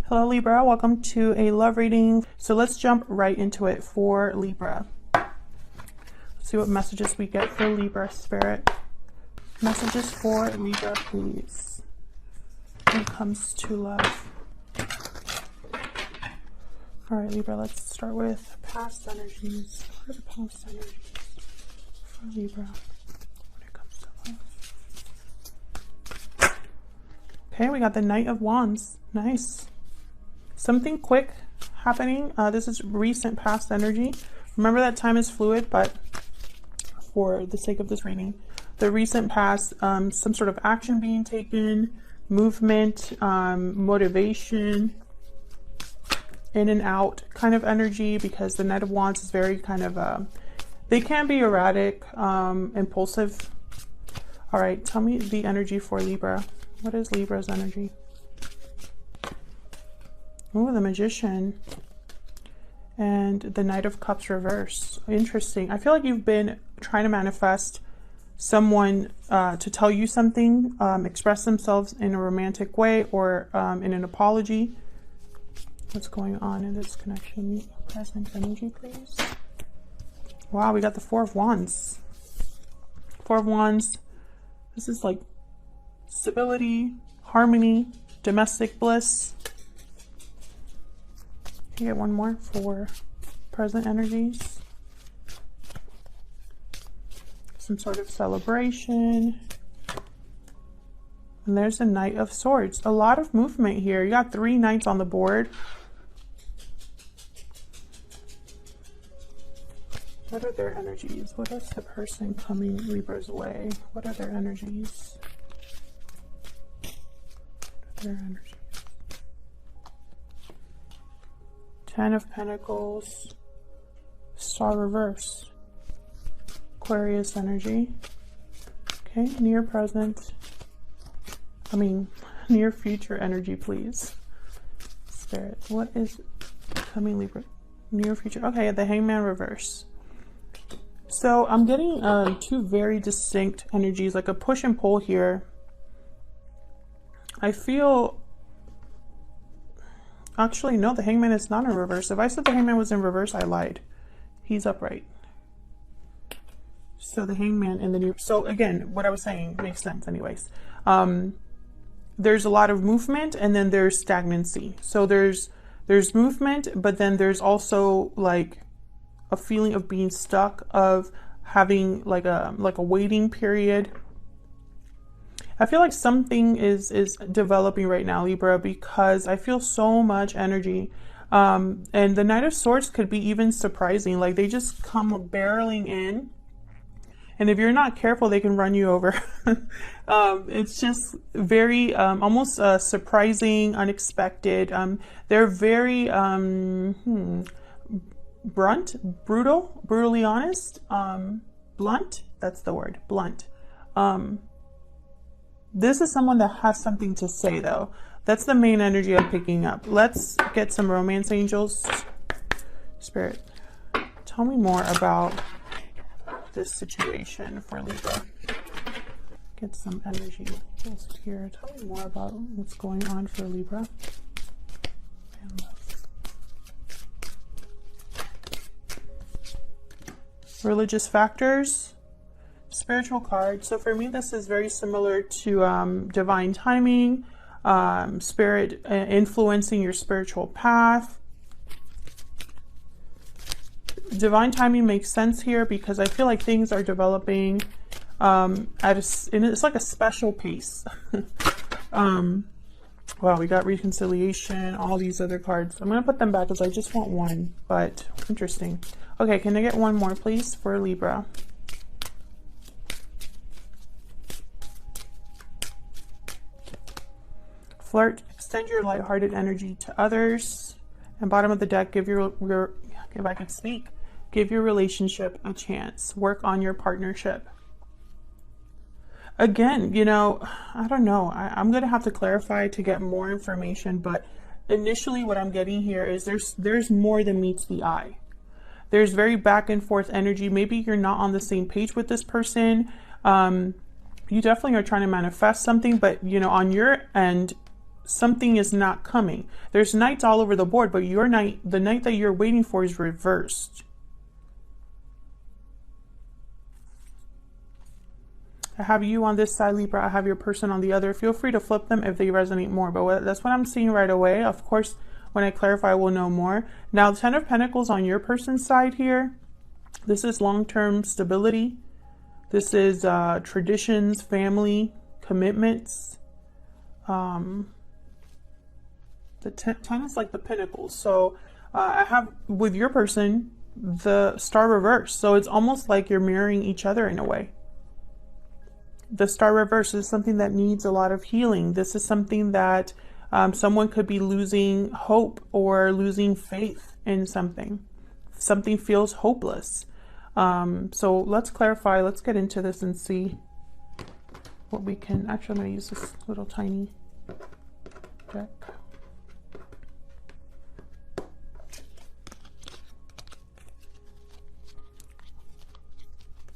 Hello Libra, welcome to a love reading. So let's jump right into it for Libra. Let's see what messages we get for Libra spirit. Messages for Libra, please, when it comes to love. All right, Libra, let's start with past energies. What are the past energies for Libra when it comes to love? Okay, we got the Knight of Wands. Nice. Something quick happening. This is recent past energy. Remember that time is fluid, but for the sake of this reading, the recent past, some sort of action being taken, movement, motivation, in and out kind of energy, because the Knight of Wands is very kind of, they can be erratic, impulsive. All right, tell me the energy for Libra. What is Libra's energy? Oh, the Magician and the Knight of Cups reverse. Interesting. I feel like you've been trying to manifest someone to tell you something, express themselves in a romantic way, or in an apology. What's going on in this connection? Present energy, please. Wow, we got the Four of Wands. Four of Wands. This is like stability, harmony, domestic bliss. Can you get one more for present energies? Some sort of celebration. And there's a Knight of Swords. A lot of movement here. You got 3 knights on the board. What are their energies? What is the person coming Libra's way? What are their energies? What are their energies? 10 of Pentacles, Star reverse, Aquarius energy. Okay, near present, near future energy, please. Spirit, what is coming Libra? Near future, okay, the Hangman reverse. So I'm getting 2 very distinct energies, like a push and pull here. I feel, actually, no, the Hangman is not in reverse. If I said the Hangman was in reverse, I lied. He's upright. So the Hangman and the new... So again, what I was saying makes sense anyways. There's a lot of movement, and then there's stagnancy. So there's movement, but then there's also like a feeling of being stuck, of having like a waiting period. I feel like something is developing right now, Libra, because I feel so much energy. And the Knight of Swords could be even surprising. Like, they just come barreling in. And if you're not careful, they can run you over. It's just very, almost surprising, unexpected. They're very brutally honest, blunt. That's the word, blunt. This is someone that has something to say, though. That's the main energy I'm picking up. Let's get some romance angels. Spirit, tell me more about this situation for Libra. Get some energy just here. Tell me more about what's going on for Libra. And religious factors. Spiritual card. So for me, this is very similar to divine timing, spirit influencing your spiritual path. Divine timing makes sense here because I feel like things are developing and it's like a special pace. Wow, we got reconciliation, all these other cards. I'm going to put them back because I just want one, but interesting. Okay, can I get one more, please, for Libra? Flirt, extend your lighthearted energy to others. And bottom of the deck, give your if I could speak, give your relationship a chance. Work on your partnership. Again, you know, I don't know. I'm going to have to clarify to get more information, but initially what I'm getting here is there's more than meets the eye. There's very back and forth energy. Maybe you're not on the same page with this person. You definitely are trying to manifest something, but you know, on your end, something is not coming. There's knights all over the board, but your knight, the knight that you're waiting for, is reversed. I have you on this side, Libra. I have your person on the other. Feel free to flip them if they resonate more. But that's what I'm seeing right away. Of course, when I clarify, we'll know more. Now, the Ten of Pentacles on your person's side here. This is long-term stability. This is traditions, family, commitments. The 10 is like the Pentacles. So I have, with your person, the Star reverse. So it's almost like you're mirroring each other in a way. The Star reverse is something that needs a lot of healing. This is something that someone could be losing hope or losing faith in something. Something feels hopeless. So let's clarify. Let's get into this and see what we can. Actually, I'm going to use this little tiny deck.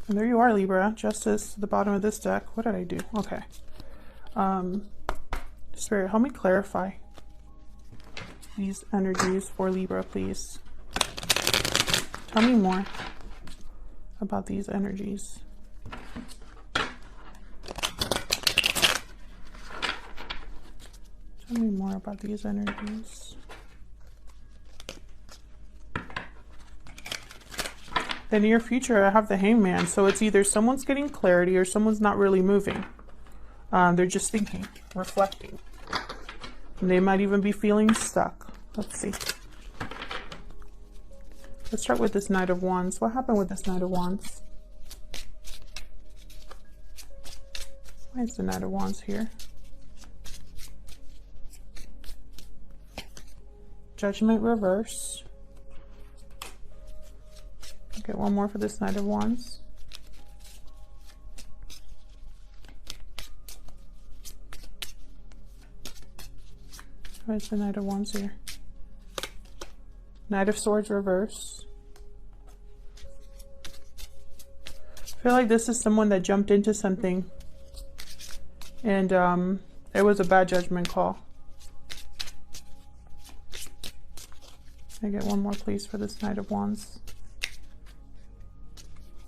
And there you are, Libra. Justice at the bottom of this deck. What did I do? Okay. Spirit, help me clarify these energies for Libra, please. Tell me more about these energies. Tell me more about these energies. The near future, I have the Hangman. So it's either someone's getting clarity or someone's not really moving. They're just thinking, reflecting. And they might even be feeling stuck. Let's see. Let's start with this Knight of Wands. What happened with this Knight of Wands? Why is the Knight of Wands here? Judgment reverse. Get one more for this Knight of Wands. Where's the Knight of Wands here? Knight of Swords reverse. I feel like this is someone that jumped into something and it was a bad judgment call. Can I get one more please for this Knight of Wands?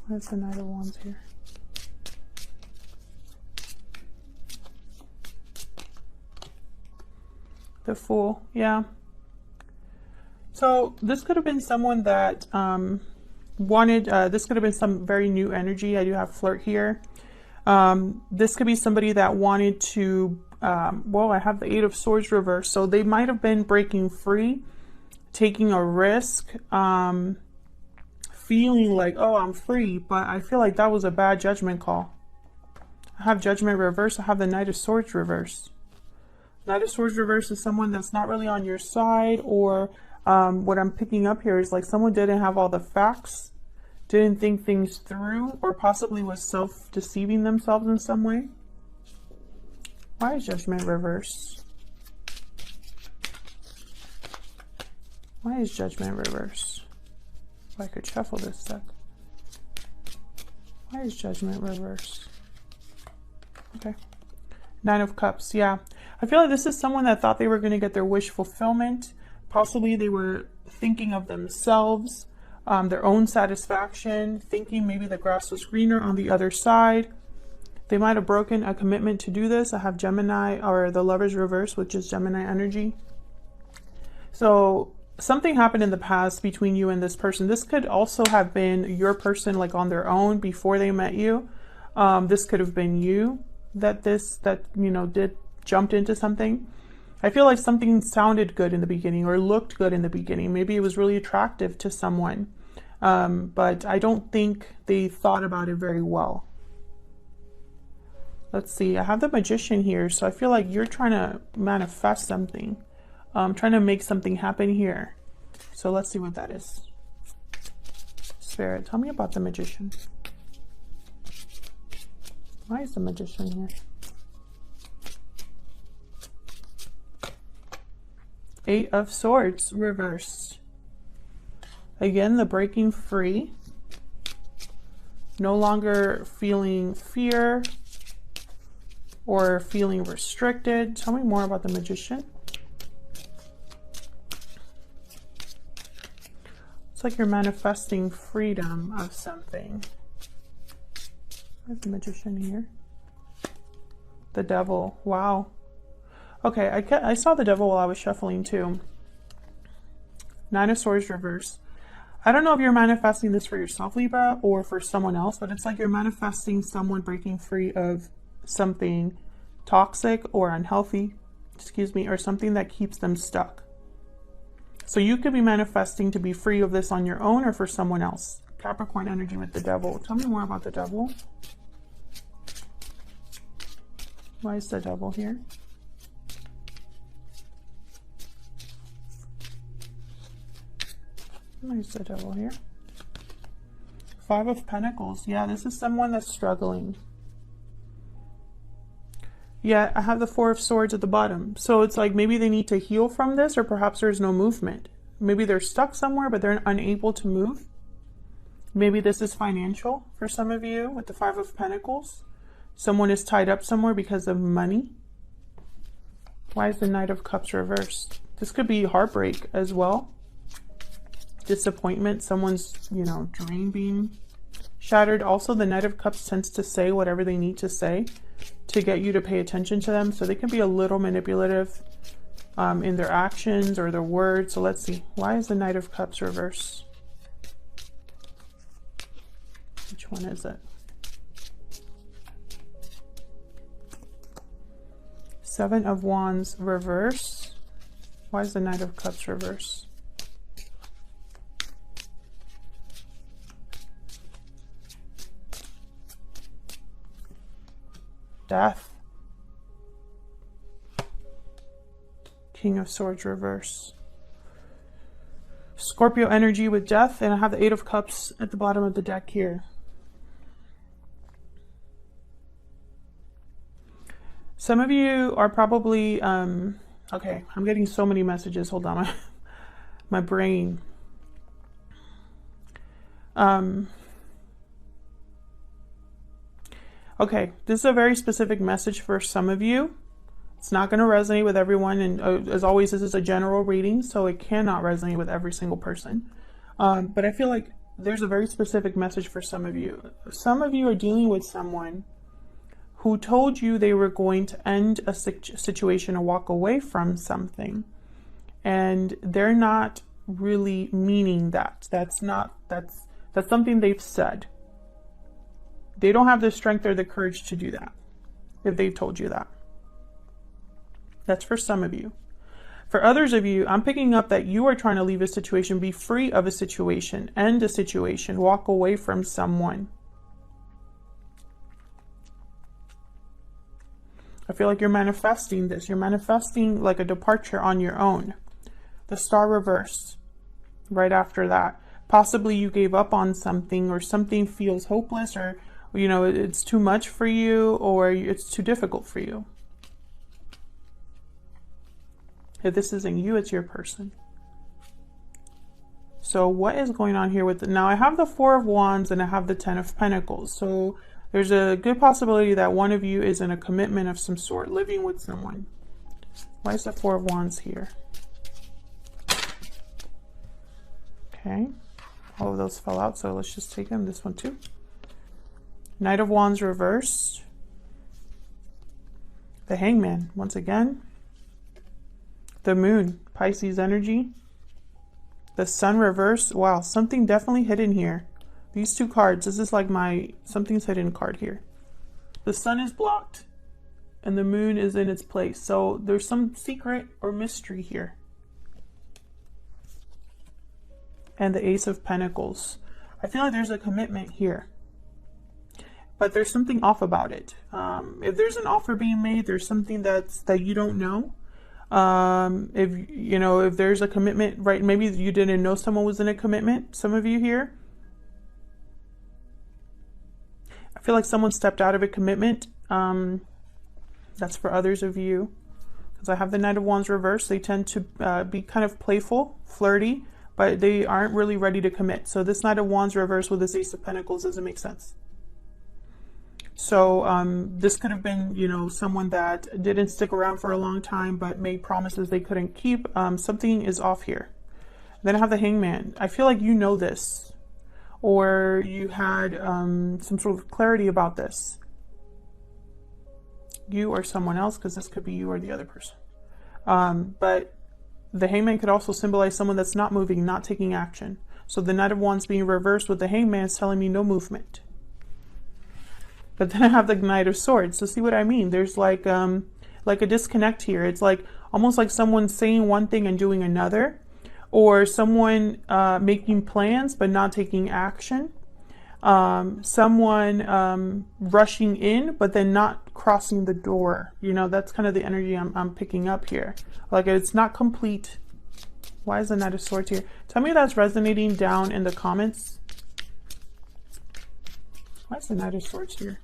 Where's the Knight of Wands here? The Fool, yeah. So this could have been someone that wanted, this could have been some very new energy. I do have Flirt here. This could be somebody that wanted to, well, I have the Eight of Swords reversed. So they might have been breaking free, taking a risk, feeling like, oh, I'm free, but I feel like that was a bad judgment call. I have Judgment reverse. I have the Knight of Swords reverse. Knight of Swords reverse is someone that's not really on your side, or what I'm picking up here is like someone didn't have all the facts, didn't think things through, or possibly was self-deceiving themselves in some way. Why is Judgment reverse? Why is Judgment reverse? I could shuffle this deck. Why is Judgment reverse? Okay. Nine of Cups, yeah. I feel like this is someone that thought they were going to get their wish fulfillment. Possibly they were thinking of themselves, their own satisfaction, thinking maybe the grass was greener on the other side. They might have broken a commitment to do this. I have Gemini, or the Lover's reverse, which is Gemini energy. So something happened in the past between you and this person. This could also have been your person, like on their own before they met you. This could have been you that you know, jumped into something. I feel like something sounded good in the beginning or looked good in the beginning. Maybe it was really attractive to someone, but I don't think they thought about it very well. Let's see. I have the Magician here, so I feel like you're trying to manifest something. Trying to make something happen here. So let's see what that is. Spirit, tell me about the Magician. Why is the Magician here? Eight of Swords reversed. Again, the breaking free. No longer feeling fear. or feeling restricted. Tell me more about the Magician. It's like you're manifesting freedom of something. Where's the Magician here? The Devil. Wow. Okay, I saw the Devil while I was shuffling too. Nine of Swords reverse. I don't know if you're manifesting this for yourself, Libra, or for someone else, but it's like you're manifesting someone breaking free of something toxic or unhealthy, excuse me, or something that keeps them stuck. So you could be manifesting to be free of this on your own or for someone else. Capricorn energy with the Devil. Tell me more about the Devil. Why is the Devil here? Why is the Devil here? Five of Pentacles. Yeah, this is someone that's struggling. Yeah, I have the Four of Swords at the bottom. So it's like maybe they need to heal from this, or perhaps there's no movement. Maybe they're stuck somewhere, but they're unable to move. Maybe this is financial for some of you with the Five of Pentacles. Someone is tied up somewhere because of money. Why is the Knight of Cups reversed? This could be heartbreak as well. Disappointment. Someone's, you know, dream being shattered. Also, the Knight of Cups tends to say whatever they need to say to get you to pay attention to them. So they can be a little manipulative in their actions or their words. So let's see. Why is the Knight of Cups reversed? Which one is it? Seven of Wands reverse. Why is the Knight of Cups reverse? Death. King of Swords reverse. Scorpio energy with Death, and I have the Eight of Cups at the bottom of the deck here. Some of you are probably, okay, I'm getting so many messages. Hold on, my brain. Okay, this is a very specific message for some of you. It's not going to resonate with everyone, and as always, this is a general reading, so it cannot resonate with every single person. But I feel like there's a very specific message for some of you. Some of you are dealing with someone who told you they were going to end a situation or walk away from something, and they're not really meaning that. That's something they've said. They don't have the strength or the courage to do that if they've told you that. That's for some of you. For others of you, I'm picking up that you are trying to leave a situation, be free of a situation, end a situation, walk away from someone. I feel like you're manifesting this. You're manifesting like a departure on your own. The Star reversed right after that. Possibly you gave up on something, or something feels hopeless, or you know, it's too much for you, or it's too difficult for you. If this isn't you, it's your person. So what is going on here with the, now I have the Four of Wands and I have the Ten of Pentacles. So there's a good possibility that one of you is in a commitment of some sort, living with someone. Why is the Four of Wands here? Okay, all of those fell out, so let's just take them. This one too. Knight of Wands reversed. The Hangman, once again. The Moon, Pisces energy. The Sun reversed. Wow, something definitely hidden here. These two cards, this is like something's hidden card here. The Sun is blocked and the Moon is in its place. So there's some secret or mystery here. And the Ace of Pentacles. I feel like there's a commitment here, but there's something off about it. If there's an offer being made, there's something that you don't know. If you know, if there's a commitment, right? Maybe you didn't know someone was in a commitment. Some of you here, I feel like someone stepped out of a commitment. That's for others of you, because I have the Knight of Wands reversed. They tend to be kind of playful, flirty, but they aren't really ready to commit. So this Knight of Wands reversed with this Ace of Pentacles doesn't make sense. So this could have been, you know, someone that didn't stick around for a long time but made promises they couldn't keep. Something is off here. Then I have the Hangman. I feel like you know this, or you had some sort of clarity about this. You or someone else, because this could be you or the other person. But the Hangman could also symbolize someone that's not moving, not taking action. So the Knight of Wands being reversed with the Hangman is telling me no movement. But then I have the Knight of Swords. So see what I mean? There's like a disconnect here. It's like almost like someone saying one thing and doing another, or someone making plans but not taking action. Someone rushing in but then not crossing the door. You know, that's kind of the energy I'm picking up here. Like it's not complete. Why is the Knight of Swords here? Tell me that's resonating down in the comments. Why is the Knight of Swords here?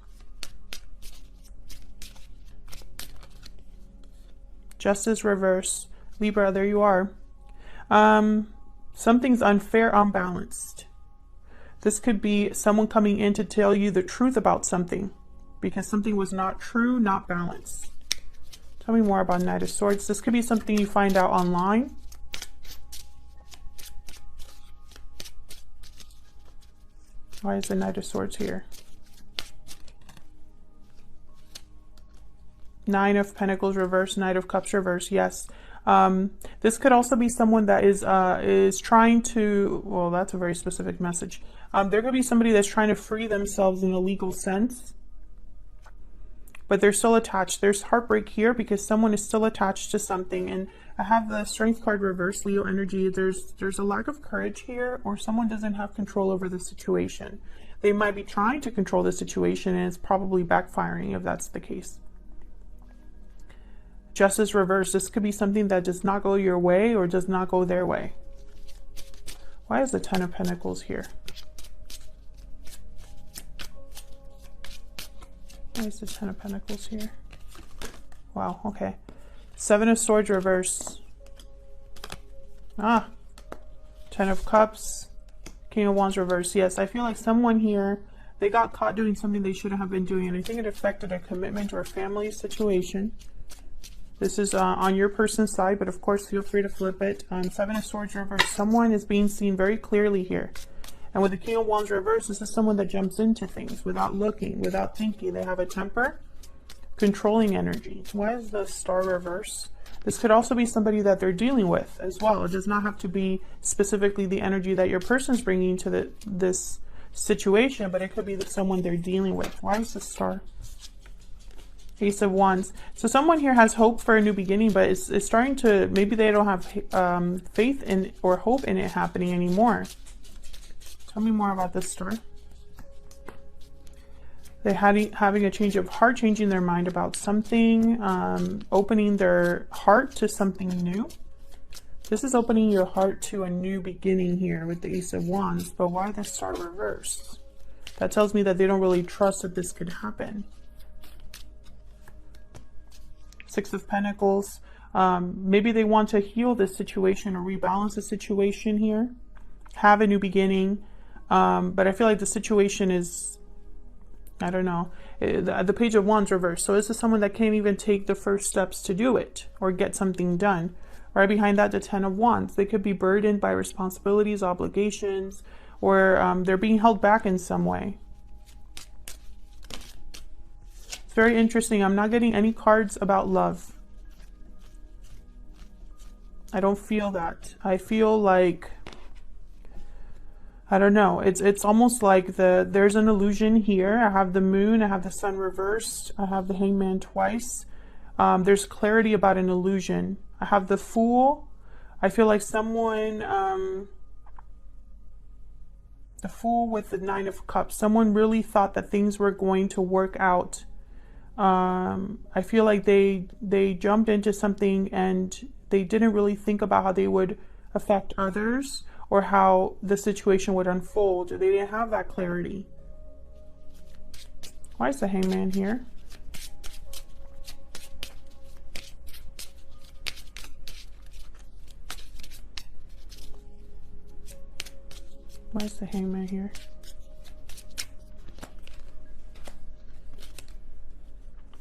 Justice reverse. Libra, there you are. Something's unfair, unbalanced. This could be someone coming in to tell you the truth about something because something was not true, not balanced. Tell me more about Knight of Swords. This could be something you find out online. Why is the Knight of Swords here? Nine of Pentacles reverse, Knight of Cups reverse. Yes. This could also be someone that is trying to, well, that's a very specific message. There could be somebody that's trying to free themselves in a legal sense, but they're still attached. There's heartbreak here because someone is still attached to something. And I have the Strength card reverse, Leo energy. There's a lack of courage here, or someone doesn't have control over the situation. They might be trying to control the situation and it's probably backfiring if that's the case. Justice reverse. This could be something that does not go your way or does not go their way. Why is the Ten of Pentacles here? Why is the Ten of Pentacles here? Wow, okay. Seven of Swords reverse. Ten of Cups. King of Wands reverse. Yes, I feel like someone here, they got caught doing something they shouldn't have been doing. And I think it affected a commitment or a family situation. This is on your person's side, but of course, feel free to flip it. Seven of Swords reverse. Someone is being seen very clearly here. And with the King of Wands reverse, this is someone that jumps into things without looking, without thinking. They have a temper, controlling energy. Why is the Star reverse? This could also be somebody that they're dealing with as well. It does not have to be specifically the energy that your person's bringing to this situation, but it could be someone they're dealing with. Why is the Star? Ace of Wands. So someone here has hope for a new beginning, but it's starting to, maybe they don't have faith in or hope in it happening anymore. Tell me more about this Star. They're having a change of heart, changing their mind about something, opening their heart to something new. This is opening your heart to a new beginning here with the Ace of Wands, but why the Star reversed? That tells me that they don't really trust that this could happen. Six of Pentacles. Maybe they want to heal this situation or rebalance the situation here. Have a new beginning. But I feel like the situation is, I don't know. The Page of Wands reversed. So this is someone that can't even take the first steps to do it or get something done. Right behind that, the Ten of Wands. They could be burdened by responsibilities, obligations, or they're being held back in some way. It's very interesting. I'm not getting any cards about love. I don't feel that. I feel like, I don't know. It's almost like there's an illusion here. I have the Moon. I have the Sun reversed. I have the Hangman twice. There's clarity about an illusion. I have the Fool. I feel like someone, the Fool with the Nine of Cups. Someone really thought that things were going to work out. I feel like they jumped into something and they didn't really think about how they would affect others or how the situation would unfold. They didn't have that clarity. Why is the Hangman here? Why is the Hangman here?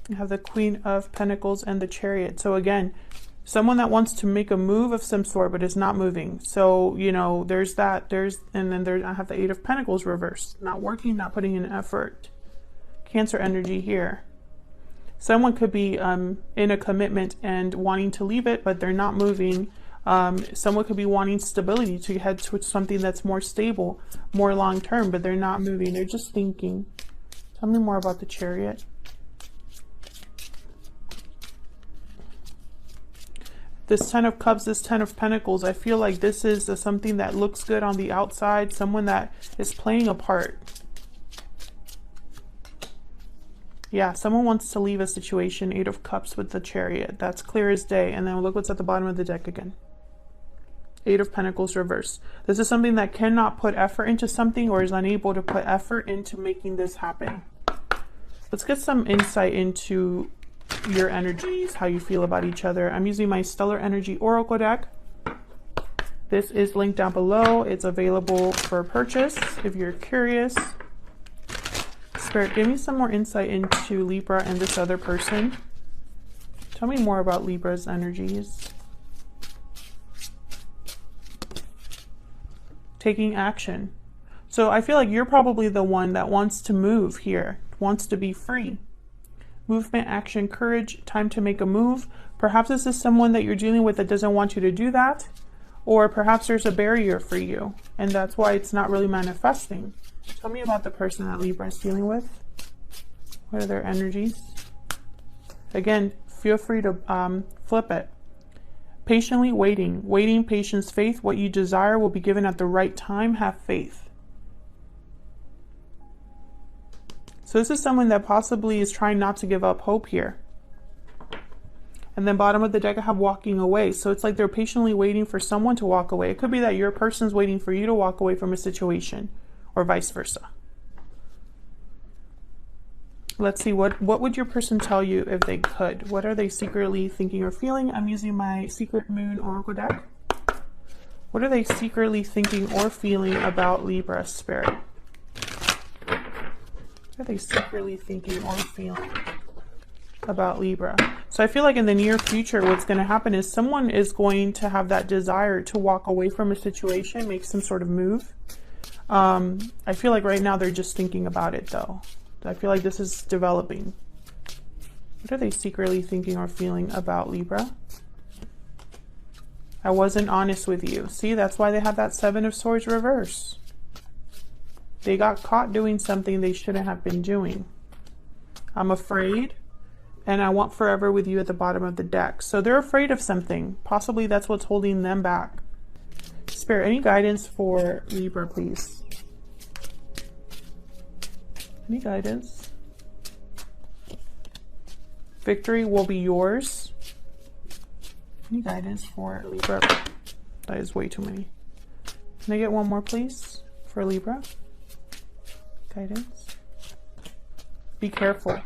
You have the Queen of Pentacles and the Chariot. So again, someone that wants to make a move of some sort, but is not moving. So, you know, there's that, and then I have the Eight of Pentacles reversed. Not working, not putting in effort. Cancer energy here. Someone could be in a commitment and wanting to leave it, but they're not moving. Someone could be wanting stability to head towards something that's more stable, more long-term, but they're not moving. They're just thinking. Tell me more about the Chariot. This Ten of Cups, this Ten of Pentacles, I feel like this is something that looks good on the outside, someone that is playing a part. Yeah, someone wants to leave a situation. Eight of Cups with the Chariot. That's clear as day. And then look what's at the bottom of the deck again. Eight of Pentacles reverse. This is something that cannot put effort into something or is unable to put effort into making this happen. Let's get some insight into your energies, how you feel about each other. I'm using my Stellar Energy Oracle deck. This is linked down below. It's available for purchase if you're curious. Spirit, give me some more insight into Libra and this other person. Tell me more about Libra's energies. Taking action. So I feel like you're probably the one that wants to move here, wants to be free. Movement, action, courage, time to make a move. Perhaps this is someone that you're dealing with that doesn't want you to do that. Or perhaps there's a barrier for you, and that's why it's not really manifesting. Tell me about the person that Libra is dealing with. What are their energies? Again, feel free to flip it. Patiently waiting. Waiting, patience, faith. What you desire will be given at the right time. Have faith. So this is someone that possibly is trying not to give up hope here. And then bottom of the deck, I have walking away. So it's like they're patiently waiting for someone to walk away. It could be that your person's waiting for you to walk away from a situation, or vice versa. Let's see, what would your person tell you if they could? What are they secretly thinking or feeling? I'm using my Secret Moon Oracle deck. What are they secretly thinking or feeling about Libra, Spirit? What are they secretly thinking or feeling about Libra? So I feel like in the near future, what's going to happen is someone is going to have that desire to walk away from a situation, make some sort of move. I feel like right now they're just thinking about it though. I feel like this is developing. What are they secretly thinking or feeling about Libra? I wasn't honest with you. See, that's why they have that Seven of Swords reverse. They got caught doing something they shouldn't have been doing. I'm afraid, and I want forever with you at the bottom of the deck. So they're afraid of something. Possibly that's what's holding them back. Spirit, any guidance for Libra, please? Any guidance? Victory will be yours. Any guidance for Libra? That is way too many. Can I get one more, please, for Libra? Guidance. Be careful.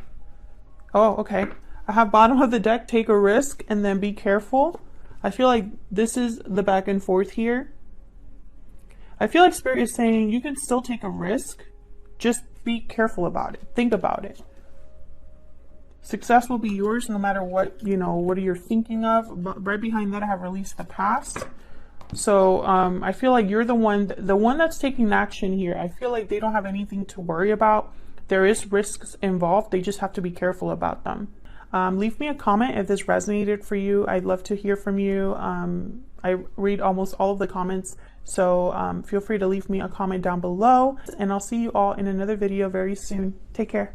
Oh, okay. I have bottom of the deck, take a risk, and then be careful. I feel like this is the back and forth here. I feel like Spirit is saying you can still take a risk. Just be careful about it. Think about it. Success will be yours no matter what, you know, what you're thinking of. But right behind that, I have released the past. So I feel like you're the one that's taking action here. I feel like they don't have anything to worry about. There is risks involved. They just have to be careful about them. Leave me a comment if this resonated for you. I'd love to hear from you. I read almost all of the comments. So feel free to leave me a comment down below. And I'll see you all in another video very soon. Take care.